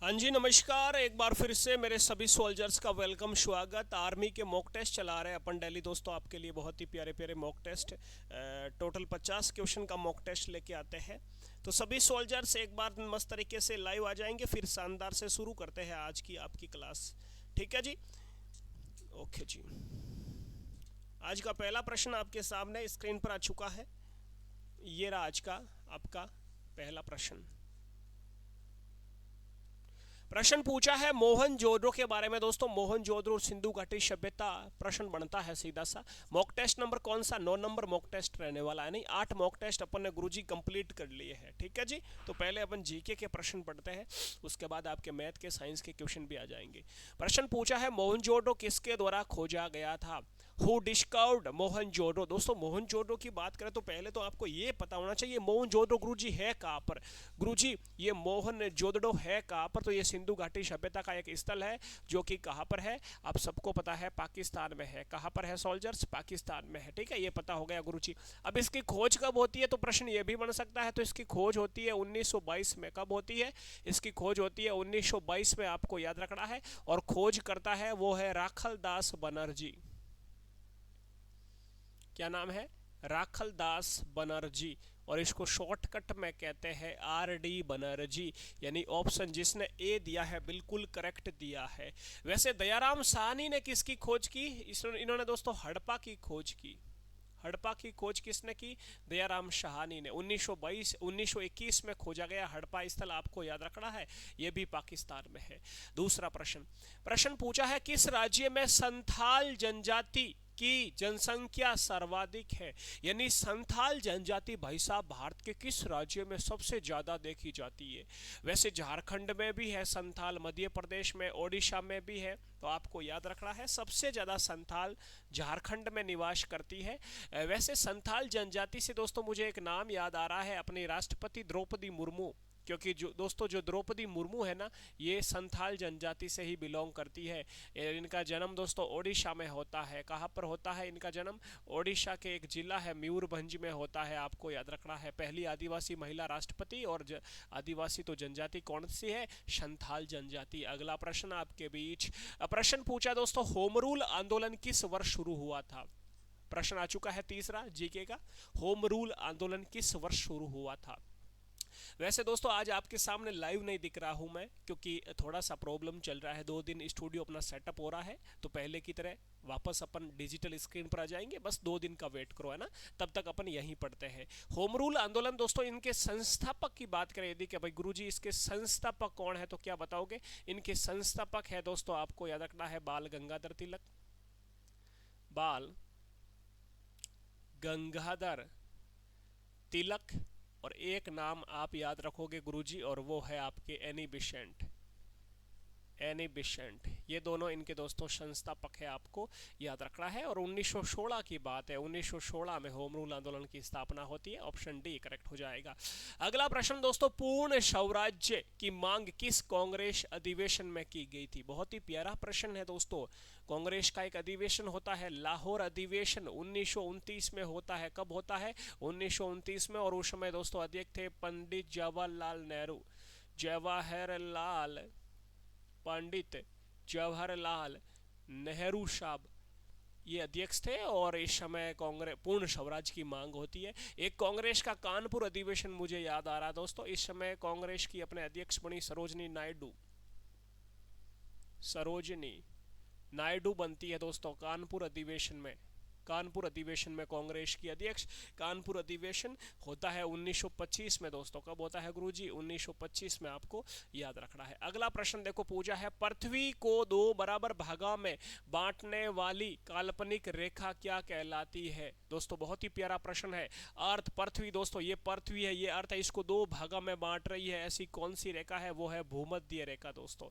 हाँ जी, नमस्कार। एक बार फिर से मेरे सभी सोल्जर्स का वेलकम, स्वागत। आर्मी के मॉक टेस्ट चला रहे हैं अपन डेली दोस्तों, आपके लिए बहुत ही प्यारे प्यारे मॉक टेस्ट। टोटल 50 क्वेश्चन का मॉक टेस्ट लेके आते हैं। तो सभी सोल्जर्स एक बार मस्त तरीके से लाइव आ जाएंगे, फिर शानदार से शुरू करते हैं आज की आपकी क्लास। ठीक है जी, ओके जी। आज का पहला प्रश्न आपके सामने स्क्रीन पर आ चुका है। ये रहा आज का आपका पहला प्रश्न। प्रश्न पूछा है मोहनजोदड़ो के बारे में दोस्तों। मोहनजोदड़ो सिंधु घाटी सभ्यता प्रश्न बनता है सीधा सा। मॉक टेस्ट नंबर कौन सा? 9 नंबर मॉक टेस्ट रहने वाला है। नहीं, 8 मॉक टेस्ट अपन ने गुरुजी कंप्लीट कर लिए हैं। ठीक है जी। तो पहले अपन जीके के प्रश्न पढ़ते हैं, उसके बाद आपके मैथ के साइंस के क्वेश्चन भी आ जाएंगे। प्रश्न पूछा है मोहनजोदड़ो किसके द्वारा खोजा गया था? Who discovered Mohenjodaro? दोस्तों मोहनजोदड़ो की बात करें तो पहले तो आपको ये पता होना चाहिए मोहनजोदड़ो गुरुजी है कहाँ पर। गुरुजी ये मोहनजोदड़ो है कहाँ पर? तो ये सिंधु घाटी सभ्यता का एक स्थल है जो कि कहाँ पर है आप सबको पता है, पाकिस्तान में है। कहाँ पर है सोल्जर्स? पाकिस्तान में है। ठीक है, ये पता हो गया गुरुजी। अब इसकी खोज कब होती है? तो प्रश्न ये भी बन सकता है। तो इसकी खोज होती है 1922 में। कब होती है इसकी खोज? होती है 1922 में, आपको याद रखना है। और खोज करता है वो है राखल दास बनर्जी। क्या नाम है? राखल दास बनर्जी। और इसको शॉर्टकट में कहते हैं आर डी बनर्जी। यानी ऑप्शन जिसने ए दिया है बिल्कुल करेक्ट दिया है। वैसे दयाराम साहनी ने किसकी खोज की? इन्होंने दोस्तों हड़प्पा की खोज की। हड़प्पा की खोज किसने की? दयाराम साहनी ने। 1921 में खोजा गया हड़प्पा स्थल, आपको याद रखना है। यह भी पाकिस्तान में है। दूसरा प्रश्न पूछा है किस राज्य में संथाल जनजाति की जनसंख्या सर्वाधिक है? यानी संथाल जनजाति भाई साहब भारत के किस राज्य में सबसे ज्यादा देखी जाती है? वैसे झारखंड में भी है संथाल, मध्य प्रदेश में, ओडिशा में भी है। तो आपको याद रखना है सबसे ज्यादा संथाल झारखंड में निवास करती है। वैसे संथाल जनजाति से दोस्तों मुझे एक नाम याद आ रहा है, अपनी राष्ट्रपति द्रौपदी मुर्मू। क्योंकि जो द्रौपदी मुर्मू है ना, ये संथाल जनजाति से ही बिलोंग करती है। इनका जन्म दोस्तों ओडिशा में होता है। कहाँ पर होता है इनका जन्म? ओडिशा के एक जिला है मयूरभंज में होता है, आपको याद रखना है। पहली आदिवासी महिला राष्ट्रपति। और आदिवासी तो जनजाति कौन सी है? संथाल जनजाति। अगला प्रश्न आपके बीच प्रश्न पूछा दोस्तों होम रूल आंदोलन किस वर्ष शुरू हुआ था? प्रश्न आ चुका है तीसरा जीके का। होम रूल आंदोलन किस वर्ष शुरू हुआ था? वैसे दोस्तों आज आपके सामने लाइव नहीं दिख रहा हूं मैं, क्योंकि थोड़ा सा प्रॉब्लम चल रहा है। 2 दिन स्टूडियो अपना सेटअप हो रहा है, तो पहले की तरह वापस अपन डिजिटल स्क्रीन पर आ जाएंगे। बस 2 दिन का वेट करो, है ना। तब तक अपन यहीं पढ़ते हैं। होम रूल आंदोलन दोस्तों, इनके संस्थापक की बात करें यदि कि भाई गुरुजी इसके संस्थापक कौन है, तो क्या बताओगे? इनके संस्थापक है दोस्तों, आपको याद रखना है बाल गंगाधर तिलक। बाल गंगाधर तिलक। और एक नाम आप याद रखोगे गुरुजी, और वो है आपके एनी बिशेंट। एनी बिशेंट, ये दोनों इनके दोस्तों संस्थापक है, आपको याद रखना है। और 1916 की बात है, 1916 में होम रूल आंदोलन की स्थापना होती है। ऑप्शन डी करेक्ट हो जाएगा। अगला प्रश्न दोस्तों, पूर्ण स्वराज्य की मांग किस कांग्रेस अधिवेशन में की गई थी? बहुत ही प्यारा प्रश्न है दोस्तों। कांग्रेस का एक अधिवेशन होता है लाहौर अधिवेशन, 1929 में होता है। कब होता है? 1929 में। और उस समय दोस्तों अध्यक्ष थे पंडित जवाहरलाल नेहरू। जवाहरलाल पंडित जवाहरलाल नेहरू साहब ये अध्यक्ष थे। और इस समय कांग्रेस पूर्ण स्वराज की मांग होती है। एक कांग्रेस का कानपुर अधिवेशन मुझे याद आ रहा है दोस्तों, इस समय कांग्रेस की अपने अध्यक्ष बनी सरोजनी नायडू। सरोजनी नायडू बनती है दोस्तों कानपुर अधिवेशन में। कानपुर अधिवेशन में कांग्रेस की अध्यक्ष। कानपुर अधिवेशन होता है 1925 में दोस्तों। कब होता है गुरुजी? 1925 में, आपको याद रखना है। अगला प्रश्न देखो पूछा है पृथ्वी को 2 बराबर भागों में बांटने वाली काल्पनिक रेखा क्या कहलाती है? दोस्तों बहुत ही प्यारा प्रश्न है। अर्थ पृथ्वी दोस्तों, ये पृथ्वी है, ये अर्थ है, इसको 2 भागों में बांट रही है। ऐसी कौन सी रेखा है? वो है भूमध्य रेखा दोस्तों।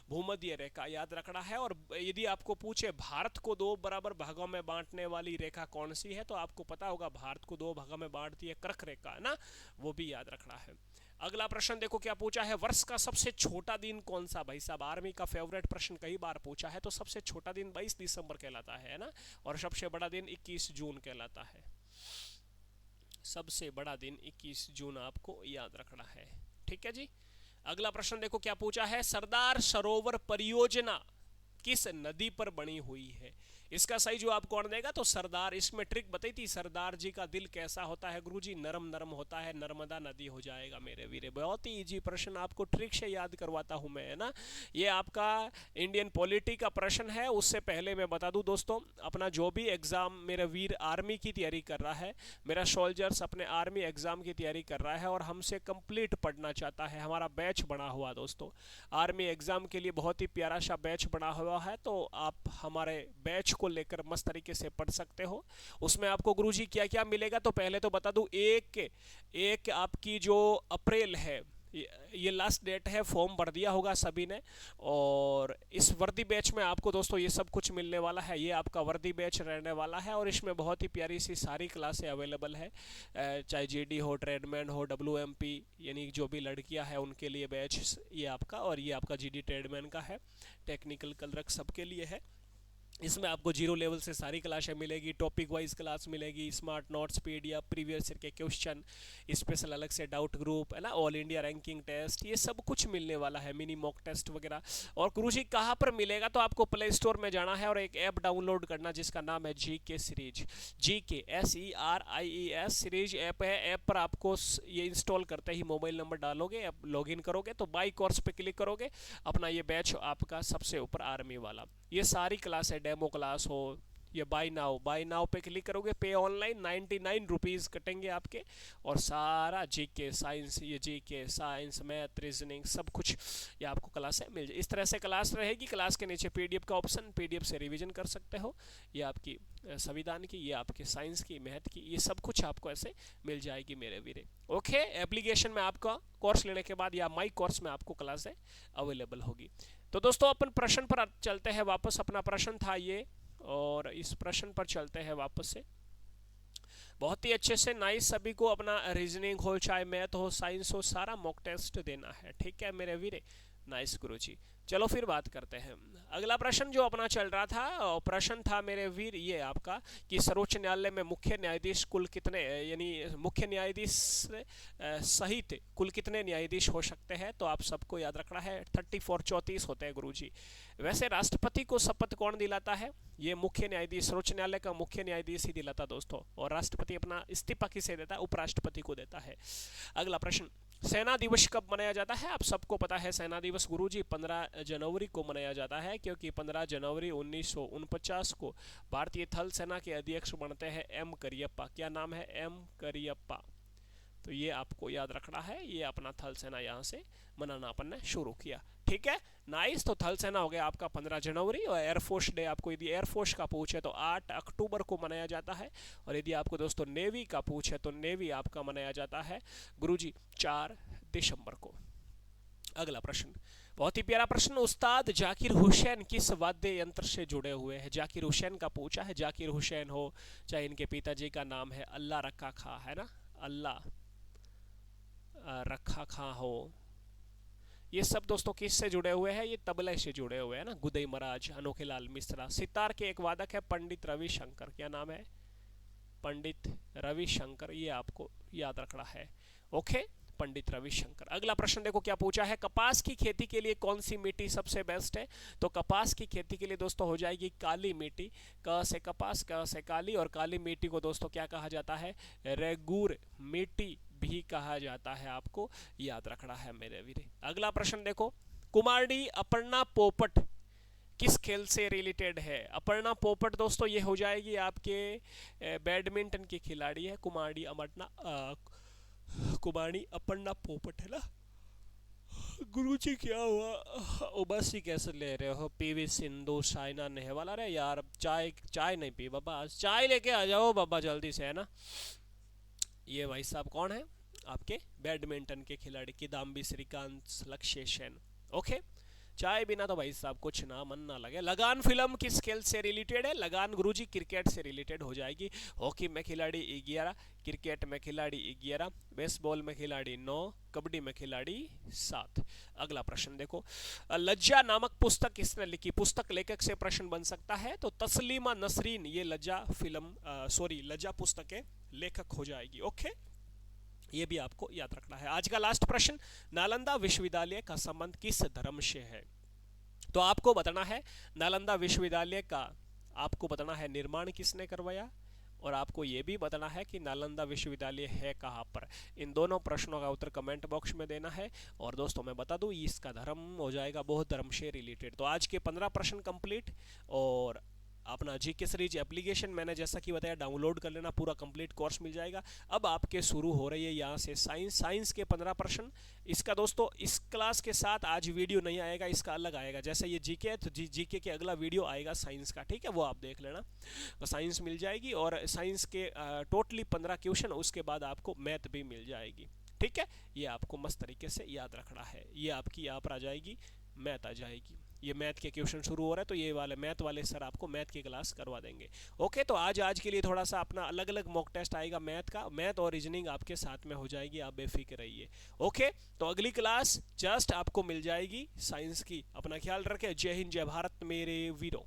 भूमध्य रेखा याद रखना है। और यदि आपको पूछे भारत को 2 बराबर भागों में बांटने वाली रेखा कौन सी है, तो आपको पता होगा भारत को 2 भागों में बांटती है कर्क रेखा, है ना। वो भी याद रखना है। अगला प्रश्न देखो क्या पूछा है, वर्ष का सबसे छोटा दिन कौन सा? भाई साहब आर्मी का फेवरेट प्रश्न कई बार पूछा है। तो सबसे छोटा दिन 22 दिसंबर कहलाता है ना। और सबसे बड़ा दिन 21 जून कहलाता है। सबसे बड़ा दिन 21 जून आपको याद रखना है। ठीक है जी। अगला प्रश्न देखो क्या पूछा है, सरदार सरोवर परियोजना किस नदी पर बनी हुई है? इसका सही जवाब कौन देगा? तो सरदार। इसमें ट्रिक बताई थी, सरदार जी का दिल कैसा होता है गुरुजी? नरम नरम होता है, नर्मदा नदी हो जाएगा मेरे वीरे। बहुत ही इजी प्रश्न, आपको ट्रिक से याद करवाता हूं मैं, है ना। ये आपका इंडियन पॉलिटी का प्रश्न है। उससे पहले मैं बता दूं दोस्तों, अपना जो भी एग्जाम मेरा वीर आर्मी की तैयारी कर रहा है, मेरा सोल्जर्स अपने आर्मी एग्जाम की तैयारी कर रहा है और हमसे कंप्लीट पढ़ना चाहता है, हमारा बैच बना हुआ दोस्तों, आर्मी एग्जाम के लिए बहुत ही प्यारा सा बैच बना हुआ है। तो आप हमारे बैच को लेकर मस्त तरीके से पढ़ सकते हो। उसमें आपको गुरुजी क्या क्या मिलेगा, तो पहले तो बता दूं, एक आपकी जो अप्रैल है, ये लास्ट डेट है, फॉर्म भर दिया होगा सभी ने। और इस वर्दी बैच में आपको दोस्तों ये सब कुछ मिलने वाला है। ये आपका वर्दी बैच रहने वाला है और इसमें बहुत ही प्यारी सी सारी क्लासें अवेलेबल है, चाहे जीडी हो, ट्रेडमैन हो, डब्ल्यूएमपी यानी जो भी लड़कियां हैं उनके लिए बैच ये आपका, और ये आपका जीडी ट्रेडमैन का है, टेक्निकल क्लर्क सबके लिए है। इसमें आपको जीरो लेवल से सारी क्लासें मिलेगी, टॉपिक वाइज क्लास मिलेगी, smart notes, PDF, previous year के क्वेश्चन, स्पेशल अलग से डाउट ग्रुप, है ना, ऑल इंडिया रैंकिंग टेस्ट, ये सब कुछ मिलने वाला है, मिनी मॉक टेस्ट वगैरह। और गुरुजी कहाँ पर मिलेगा, तो आपको प्ले स्टोर में जाना है और एक ऐप डाउनलोड करना जिसका नाम है GK series, GK SERIES series app है। ऐप पर आपको ये इंस्टॉल करते ही मोबाइल नंबर डालोगे, लॉग इन करोगे तो बाई कोर्स पे क्लिक करोगे, अपना ये बैच आपका सबसे ऊपर आर्मी वाला, ये सारी क्लास है, डेमो क्लास हो, ये बाय नाउ पे क्लिक करोगे, पे ऑनलाइन 99 रुपीज़ कटेंगे आपके, और सारा जीके साइंस, ये जीके साइंस मैथ रीजनिंग सब कुछ ये आपको क्लास है मिल जाए। इस तरह से क्लास रहेगी। क्लास के नीचे पीडीएफ का ऑप्शन, पीडीएफ से रिवीजन कर सकते हो। ये आपकी संविधान की, ये आपके साइंस की, मैथ की, ये सब कुछ आपको ऐसे मिल जाएगी मेरे वीरे। ओके, एप्लीकेशन में आपका कोर्स लेने के बाद या माई कोर्स में आपको क्लास है अवेलेबल होगी। तो दोस्तों अपन प्रश्न पर चलते हैं वापस। अपना प्रश्न था ये, और इस प्रश्न पर चलते हैं वापस से। बहुत ही अच्छे से नाइस, सभी को अपना रीजनिंग हो, चाहे मैथ हो, साइंस हो, सारा मॉक टेस्ट देना है, ठीक है मेरे वीरे। नाइस गुरुजी। चलो फिर बात करते हैं। अगला प्रश्न जो अपना चल रहा था, प्रश्न था मेरे वीर ये आपका कि सर्वोच्च न्यायालय में मुख्य न्यायाधीश कुल कितने, यानी मुख्य न्यायाधीश सहित कुल कितने न्यायाधीश हो सकते हैं? तो आप सबको याद रखना है 34 34 होते हैं गुरुजी। वैसे राष्ट्रपति को शपथ कौन दिलाता है? ये मुख्य न्यायाधीश, सर्वोच्च न्यायालय का मुख्य न्यायाधीश ही दिलाता दोस्तों। और राष्ट्रपति अपना इस्तीफा किसे देता है? उपराष्ट्रपति को देता है। अगला प्रश्न, सेना दिवस कब मनाया जाता है? आप सबको पता है सेना दिवस गुरुजी 15 जनवरी को मनाया जाता है, क्योंकि 15 जनवरी 1949 को भारतीय थल सेना के अध्यक्ष बनते हैं एम करियप्पा। क्या नाम है? एम करियप्पा। तो ये आपको याद रखना है, ये अपना थल सेना यहाँ से मनाना अपन ने शुरू किया, ठीक है। नाइस। तो थल सेना हो गया आपका 15 जनवरी, और एयरफोर्स डे आपको यदि एयरफोर्स का पूछे तो 8 अक्टूबर को मनाया जाता है, और यदि आपको दोस्तों नेवी का पूछे तो नेवी आपका मनाया जाता है गुरुजी 4 दिसंबर को। अगला प्रश्न, बहुत ही प्यारा प्रश्न, उस्ताद जाकिर हुसैन किस वाद्य यंत्र से जुड़े हुए हैं? जाकिर हुसैन का पूछा है। जाकिर हुसैन हो, चाहे इनके पिताजी का नाम है अल्लाह रखा खां, है ना, अल्लाह रखा खां हो, ये सब दोस्तों किससे जुड़े हुए हैं? ये तबले से जुड़े हुए हैं ना, गुदई महाराज, अनोखे लाल मिश्रा। सितार के एक वादक है पंडित रविशंकर। क्या नाम है? पंडित रविशंकर, ये आपको याद रखना है। ओके, पंडित रविशंकर। अगला प्रश्न देखो क्या पूछा है, कपास की खेती के लिए कौन सी मिट्टी सबसे बेस्ट है? तो कपास की खेती के लिए दोस्तों हो जाएगी काली मिट्टी। क से कपास, क से काली, और काली मिट्टी को दोस्तों क्या कहा जाता है? रेगुर मिट्टी भी कहा जाता है, आपको याद रखना है मेरे वीरे। अगला प्रश्न देखो, कुमारी अपर्णा पोपट किस खेल से रिलेटेड है? अपर्णा पोपट दोस्तों ये हो जाएगी आपके बैडमिंटन की खिलाड़ी है, कुमारी अपर्णा पोपट, है ना। गुरुजी क्या हुआ, उबासी कैसे ले रहे हो? पीवी सिंधु, साइना नेहवाल। अरे यार चाय नहीं पी बाबा, आज चाय लेके आ जाओ बाबा जल्दी से, है ना। ये भाई साहब कौन है? आपके बैडमिंटन के खिलाड़ी किदाम्बी श्रीकांत, लक्ष्य सेन। ओके, चाय बिना तो भाई साहब कुछ ना मन ना लगे। लगान फिल्म किस खेल से रिलेटेड है? लगान गुरुजी क्रिकेट से रिलेटेड हो जाएगी। हॉकी में खिलाड़ी 11, क्रिकेट में खिलाड़ी 11, बेसबॉल में खिलाड़ी 9, कबड्डी में खिलाड़ी 7। अगला प्रश्न देखो, लज्जा नामक पुस्तक किसने लिखी? पुस्तक लेखक से प्रश्न बन सकता है, तो तस्लीमा नसरीन ये लज्जा पुस्तक के लेखक हो जाएगी। ओके, ये भी आपको याद रखना है। आज का लास्ट प्रश्न, नालंदा विश्वविद्यालय का संबंध किस धर्म से है? तो आपको बताना है नालंदा विश्वविद्यालय का, आपको बताना है निर्माण किसने करवाया, और आपको ये भी बताना है कि नालंदा विश्वविद्यालय है कहाँ पर। इन दोनों प्रश्नों का उत्तर कमेंट बॉक्स में देना है। और दोस्तों मैं बता दूं इसका धर्म हो जाएगा बौद्ध धर्म से रिलेटेड। तो आज के 15 प्रश्न कंप्लीट, और अपना जीके सीरीज एप्लीकेशन मैंने जैसा कि बताया डाउनलोड कर लेना, पूरा कंप्लीट कोर्स मिल जाएगा। अब आपके शुरू हो रही है यहाँ से साइंस के 15 प्रश्न। इसका दोस्तों इस क्लास के साथ आज वीडियो नहीं आएगा, इसका अलग आएगा। जैसे ये जीके है तो जीके के अगला वीडियो आएगा साइंस का, ठीक है, वो आप देख लेना। तो साइंस मिल जाएगी, और साइंस के टोटली 15 क्वेश्चन, उसके बाद आपको मैथ भी मिल जाएगी, ठीक है। ये आपको मस्त तरीके से याद रखना है। ये आपकी यहाँ पर आ जाएगी, मैथ आ जाएगी। ये मैथ के क्वेश्चन शुरू हो रहे हैं तो ये वाले मैथ वाले सर आपको मैथ की क्लास करवा देंगे। ओके, तो आज के लिए थोड़ा सा अपना अलग अलग मॉक टेस्ट आएगा मैथ का, मैथ और रीजनिंग आपके साथ में हो जाएगी, आप बेफिक्र रहिए। ओके, तो अगली क्लास जस्ट आपको मिल जाएगी साइंस की। अपना ख्याल रखें। जय हिंद, जय भारत मेरे वीरों।